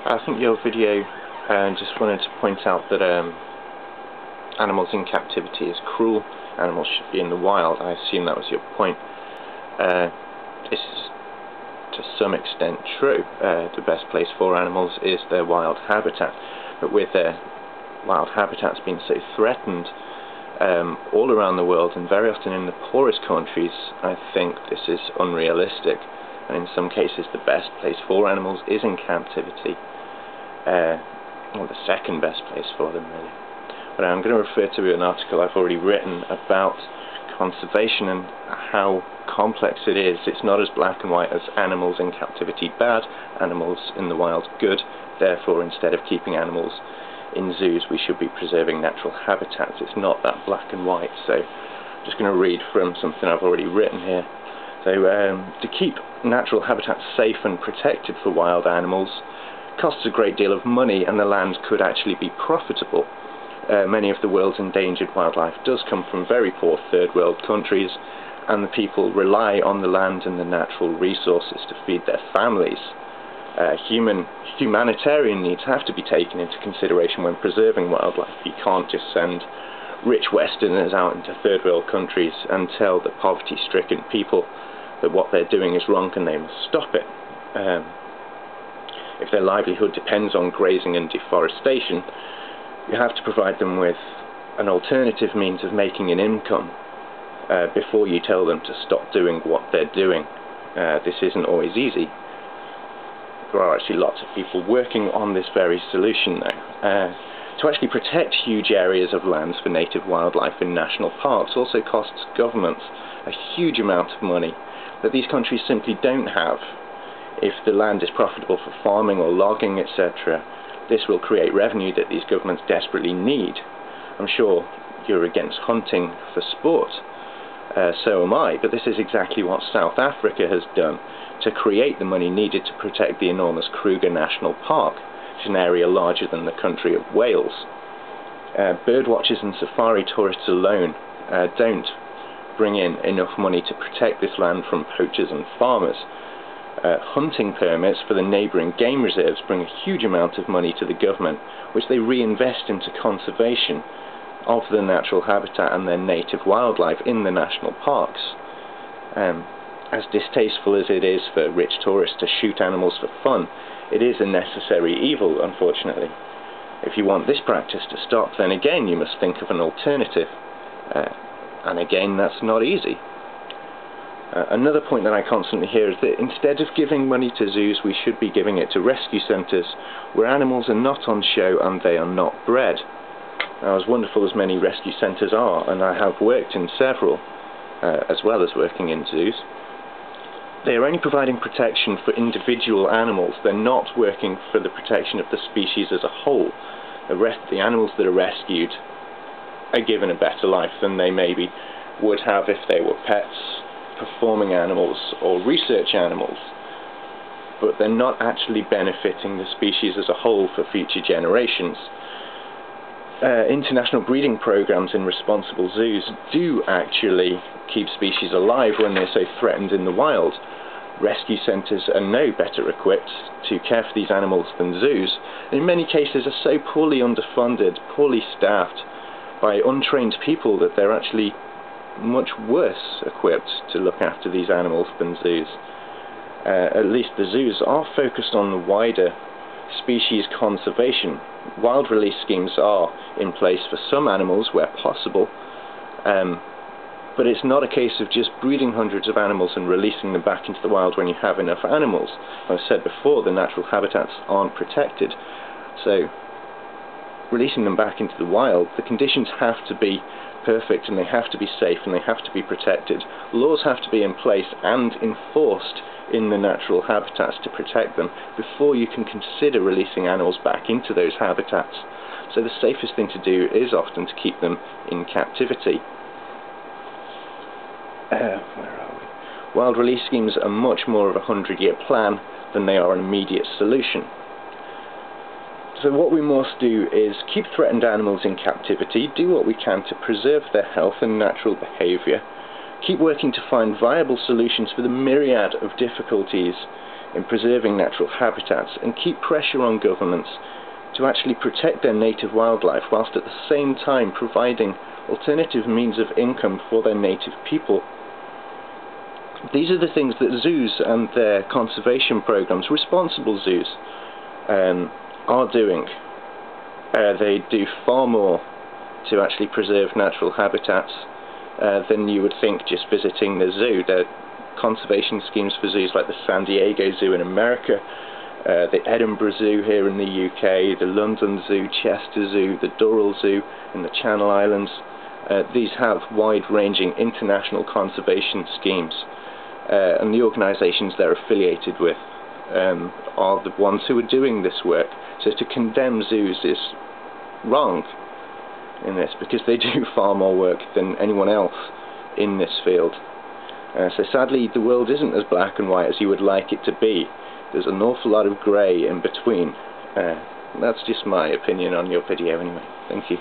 I think your video just wanted to point out that animals in captivity is cruel. Animals should be in the wild. I assume that was your point. This is to some extent true. The best place for animals is their wild habitat, but with their wild habitats being so threatened all around the world, and very often in the poorest countries, I think this is unrealistic, and in some cases the best place for animals is in captivity, or the second best place for them really. But I'm going to refer to an article I've already written about conservation and how complex it is. It's not as black and white as animals in captivity bad, animals in the wild good. Therefore, instead of keeping animals in zoos, we should be preserving natural habitats. It's not that black and white. So I'm just going to read from something I've already written here. So to keep natural habitats safe and protected for wild animals costs a great deal of money, and the land could actually be profitable. Many of the world's endangered wildlife does come from very poor third world countries, and the people rely on the land and the natural resources to feed their families. Humanitarian needs have to be taken into consideration when preserving wildlife. You can't just send rich Westerners out into third world countries and tell the poverty-stricken people that what they're doing is wrong and they must stop it. If their livelihood depends on grazing and deforestation, you have to provide them with an alternative means of making an income before you tell them to stop doing what they're doing. This isn't always easy. There are actually lots of people working on this very solution now. To actually protect huge areas of lands for native wildlife in national parks also costs governments a huge amount of money that these countries simply don't have. If the land is profitable for farming or logging, etc., this will create revenue that these governments desperately need. I'm sure you're against hunting for sport, so am I, but this is exactly what South Africa has done to create the money needed to protect the enormous Kruger National Park, which is an area larger than the country of Wales. Birdwatchers and safari tourists alone don't bring in enough money to protect this land from poachers and farmers. Hunting permits for the neighbouring game reserves bring a huge amount of money to the government, which they reinvest into conservation of the natural habitat and their native wildlife in the national parks. As distasteful as it is for rich tourists to shoot animals for fun, it is a necessary evil, unfortunately. If you want this practice to stop, then again you must think of an alternative. And again, that's not easy. Another point that I constantly hear is that instead of giving money to zoos, we should be giving it to rescue centres where animals are not on show and they are not bred. Now, as wonderful as many rescue centres are, and I have worked in several, as well as working in zoos, they are only providing protection for individual animals. They're not working for the protection of the species as a whole. The animals that are rescued are given a better life than they maybe would have if they were pets, performing animals or research animals, but they're not actually benefiting the species as a whole for future generations. International breeding programs in responsible zoos do actually keep species alive when they're so threatened in the wild. Rescue centres are no better equipped to care for these animals than zoos, and in many cases are so poorly underfunded, poorly staffed by untrained people that they're actually much worse equipped to look after these animals than zoos. At least the zoos are focused on the wider species conservation. Wild release schemes are in place for some animals where possible, but it's not a case of just breeding hundreds of animals and releasing them back into the wild when you have enough animals. I've said before, the natural habitats aren't protected, so releasing them back into the wild, the conditions have to be perfect, and they have to be safe, and they have to be protected. Laws have to be in place and enforced in the natural habitats to protect them before you can consider releasing animals back into those habitats. So the safest thing to do is often to keep them in captivity. Where are we? Wild release schemes are much more of a 100-year plan than they are an immediate solution. So what we must do is keep threatened animals in captivity, do what we can to preserve their health and natural behaviour, keep working to find viable solutions for the myriad of difficulties in preserving natural habitats and keep pressure on governments to actually protect their native wildlife, whilst at the same time providing alternative means of income for their native people. These are the things that zoos and their conservation programs, responsible zoos, are doing. They do far more to actually preserve natural habitats than you would think just visiting the zoo. There are conservation schemes for zoos like the San Diego Zoo in America, the Edinburgh Zoo here in the UK, the London Zoo, Chester Zoo, the Durrell Zoo in the Channel Islands. These have wide-ranging international conservation schemes, and the organisations they're affiliated with are the ones who are doing this work. So to condemn zoos is wrong in this, because they do far more work than anyone else in this field. So sadly, the world isn't as black and white as you would like it to be. There's an awful lot of grey in between. That's just my opinion on your video anyway. Thank you.